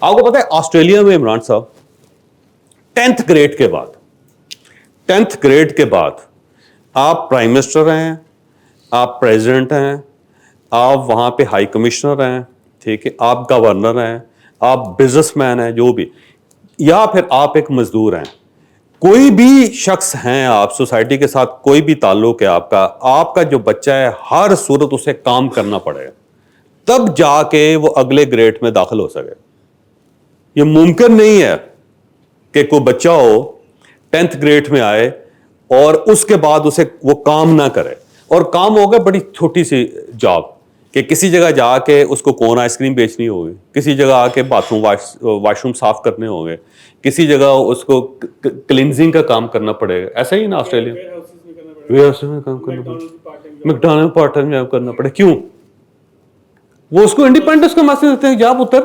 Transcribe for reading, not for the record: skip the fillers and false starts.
आपको पता है ऑस्ट्रेलिया में इमरान साहब 10th ग्रेड के बाद आप प्राइम मिनिस्टर हैं, आप प्रेसिडेंट हैं, आप वहां पे हाई कमिश्नर हैं, ठीक है, आप गवर्नर हैं, आप बिजनेसमैन हैं, जो भी, या फिर आप एक मजदूर हैं, कोई भी शख्स हैं, आप सोसाइटी के साथ कोई भी ताल्लुक है आपका जो बच्चा है हर सूरत उसे काम करना पड़ेगा, तब जाके वो अगले ग्रेड में दाखिल हो सके। ये मुमकिन नहीं है कि कोई बच्चा हो 10th ग्रेड में आए और उसके बाद उसे वो काम ना करे, और काम होगा बड़ी छोटी सी जॉब कि किसी जगह जाके उसको कोन आइसक्रीम बेचनी होगी, किसी जगह आके बाथरूम वाशरूम साफ करने होंगे, किसी जगह उसको क्लींजिंग का काम करना पड़ेगा। ऐसा ही ना ऑस्ट्रेलिया वेयर में काम करना पड़ेगा, मैकडॉनल्ड पार्ट टाइम जॉब करना पड़े। क्यों? वो उसको इंडिपेंडेंस का मैसेज देते हैं, जा पुत्र